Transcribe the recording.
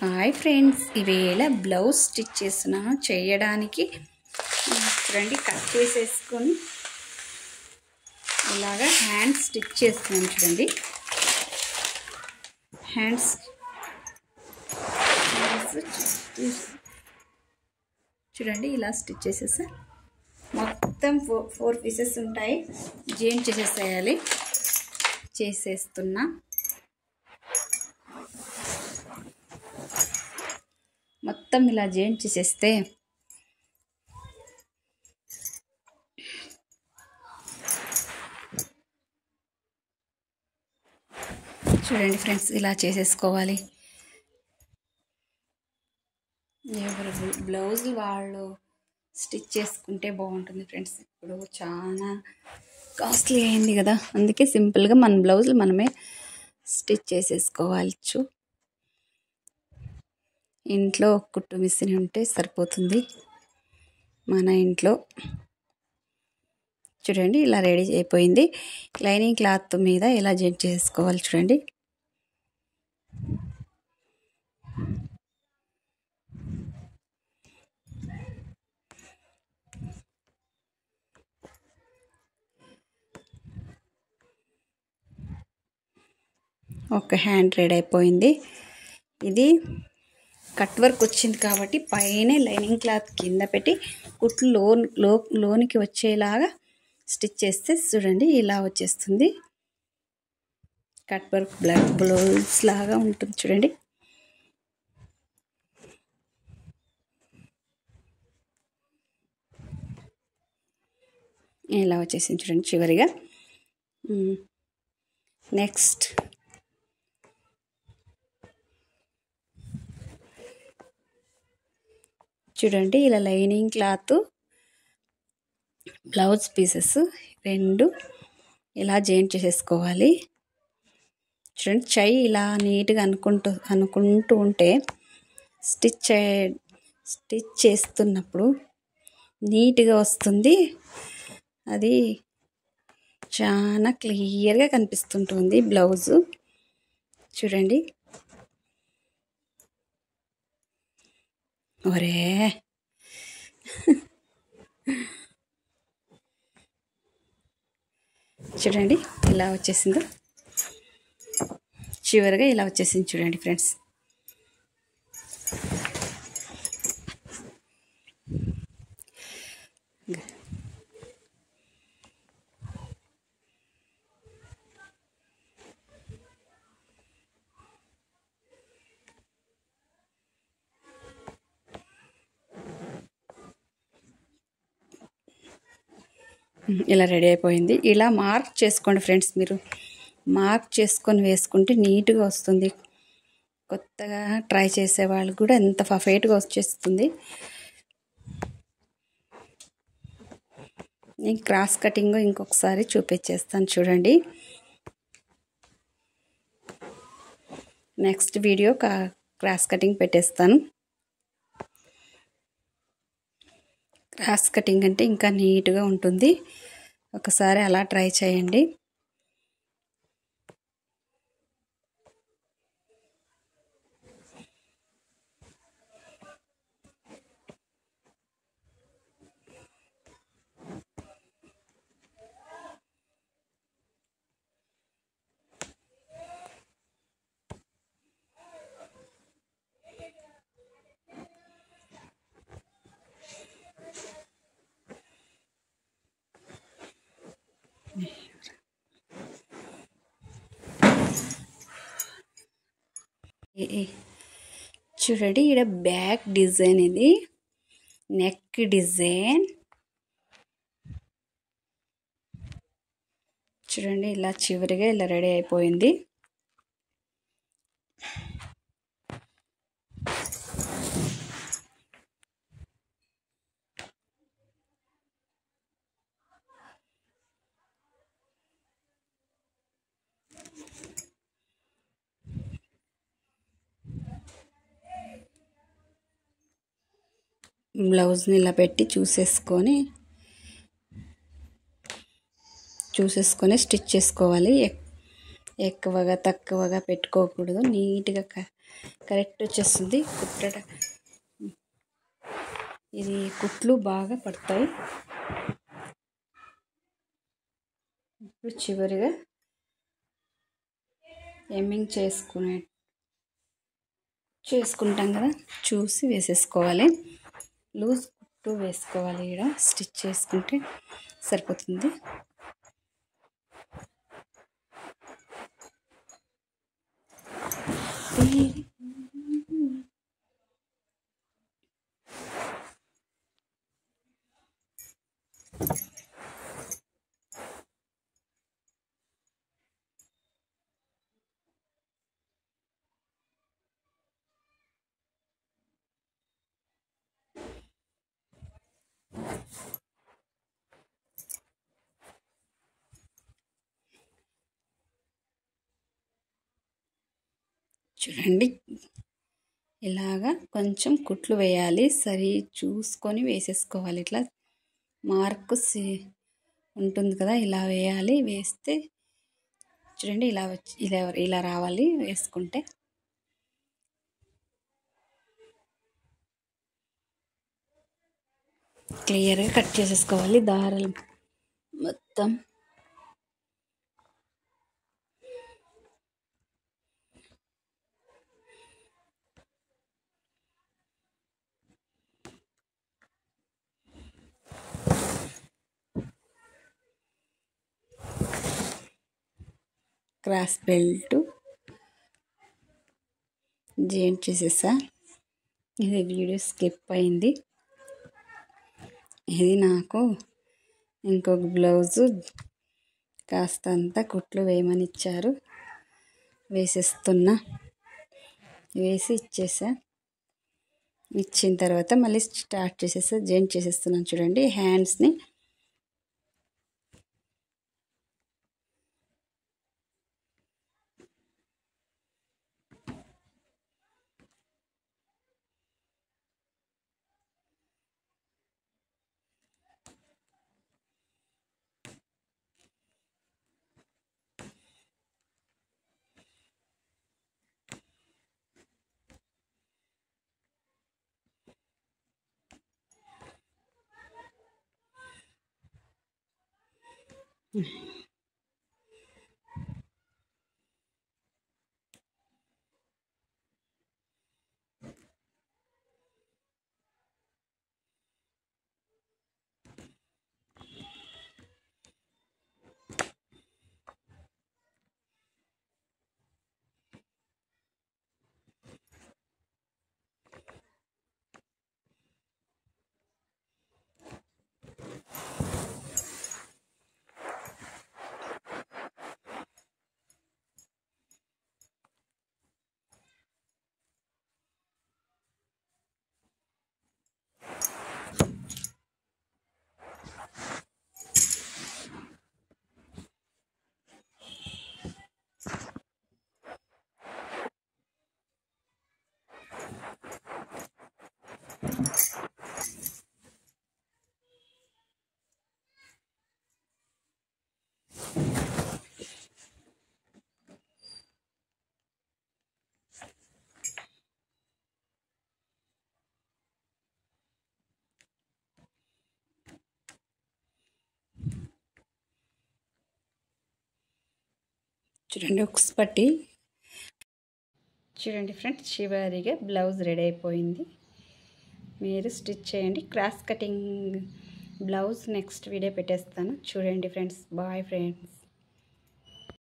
Hi friends, ఈవేళ blouse stitch చేస్తున్నాను. చేయడానికి చూడండి, కట్ చేసేసుకొని ఇలాగా హ్యాండ్స్ స్టిచ్ చేస్తున్నాను. చూడండి, హ్యాండ్స్ చూడండి ఇలా స్టిచ్ చేసేసా. మొత్తం ఫోర్ పీసెస్ ఉంటాయి. జాయిన్ చేసేసేయాలి. చేసేస్తున్నా. మొత్తం ఇలా జాయిన్ చేసేస్తే చూడండి ఫ్రెండ్స్, ఇలా చేసేసుకోవాలి. ఎవరు బ్లౌజ్ వాళ్ళు స్టిచ్ చేసుకుంటే బాగుంటుంది ఫ్రెండ్స్. ఇప్పుడు చాలా కాస్ట్లీ అయింది కదా, అందుకే సింపుల్గా మన బ్లౌజులు మనమే స్టిచ్ చేసేసుకోవచ్చు. ఇంట్లో కుట్టు మిషన్ ఉంటే సరిపోతుంది. మన ఇంట్లో చూడండి ఇలా రెడీ అయిపోయింది. లైనింగ్ క్లాత్ మీద ఇలా జాయిన్ చేసుకోవాలి. చూడండి, ఒక హ్యాండ్ రెడీ అయిపోయింది. ఇది కట్ వర్క్ వచ్చింది కాబట్టి పైన లైనింగ్ క్లాత్ కింద పెట్టి కుట్లు లోనికి వచ్చేలాగా స్టిచ్ చేస్తే చూడండి ఇలా వచ్చేస్తుంది. కట్ వర్క్ బ్లౌజ్ లాగా ఉంటుంది. చూడండి, ఇలా వచ్చేసింది. చూడండి చివరిగా. నెక్స్ట్ చూడండి, ఇలా లైనింగ్ క్లాత్ బ్లౌజ్ పీసెస్ రెండు ఇలా జాయిన్ చేసేసుకోవాలి. చూడండి, చెయ్యి ఇలా నీట్గా అనుకుంటూ ఉంటే స్టిచ్ చేస్తున్నప్పుడు నీట్గా వస్తుంది. అది చాలా క్లియర్గా కనిపిస్తుంటుంది బ్లౌజు. చూడండి, ఒరే చూడండి ఇలా వచ్చేసిందో, చివరిగా ఇలా వచ్చేసింది. చూడండి ఫ్రెండ్స్, ఇలా రెడీ అయిపోయింది. ఇలా మార్క్ చేసుకోండి ఫ్రెండ్స్. మీరు మార్క్ చేసుకొని వేసుకుంటే నీట్గా వస్తుంది. కొత్తగా ట్రై చేసే వాళ్ళకి కూడా ఎంత పర్ఫెక్ట్గా వచ్చేస్తుంది. నేను క్రాస్ కటింగ్ ఇంకొకసారి చూపించేస్తాను. చూడండి, నెక్స్ట్ వీడియో క్రాస్ కటింగ్ పెట్టేస్తాను. క్రాస్ కటింగ్ అంటే ఇంకా నీట్గా ఉంటుంది. ఒకసారి అలా ట్రై చేయండి. చూడండి, ఇక్కడ బ్యాక్ డిజైన్, ఇది నెక్ డిజైన్. చూడండి, ఇలా చివరిగా ఇలా రెడీ అయిపోయింది. బ్లౌజ్ని ఇలా పెట్టి చూసేసుకొని స్టిచ్ చేసుకోవాలి. ఎక్కువగా తక్కువగా పెట్టుకోకూడదు. నీట్గా కరెక్ట్ వచ్చేస్తుంది. ఇది కుట్లు బాగా పడతాయి. ఇప్పుడు చివరిగా ఎమ్మింగ్ చేసుకుంటాం కదా, చూసి వేసేసుకోవాలి. లూజ్ కుట్టు వేసుకోవాలి. ఇక్కడ స్టిచ్ చేసుకుంటే సరిపోతుంది. చూడండి, ఇలాగా కొంచెం కుట్లు వేయాలి. సరి చూసుకొని వేసేసుకోవాలి. ఇట్లా మార్కు ఉంటుంది కదా, ఇలా వేయాలి. వేస్తే చూడండి ఇలా ఇలా రావాలి. వేసుకుంటే క్లియర్గా కట్ చేసేసుకోవాలి దారాలు మొత్తం. క్రాస్ బెల్ట్ జాయింట్ చేసేసా. ఇది వీడియో స్కిప్ అయింది. ఇది నాకు ఇంకొక బ్లౌజు కాస్తంత కుట్లు వేయమని ఇచ్చారు. వేసేస్తున్నా. వేసి ఇచ్చేసా. ఇచ్చిన తర్వాత మళ్ళీ స్టార్ట్ చేసేసా. జాయింట్ చేసేస్తున్నాను. చూడండి హ్యాండ్స్ని చూడండి ఉక్స్ పట్టి. చూడండి ఫ్రెండ్స్, చివరిగా బ్లౌజ్ రెడీ అయిపోయింది. మీరు స్టిచ్ చేయండి. Cross cutting blouse next video పెట్టేస్తాను. చూడండి ఫ్రెండ్స్. Bye friends.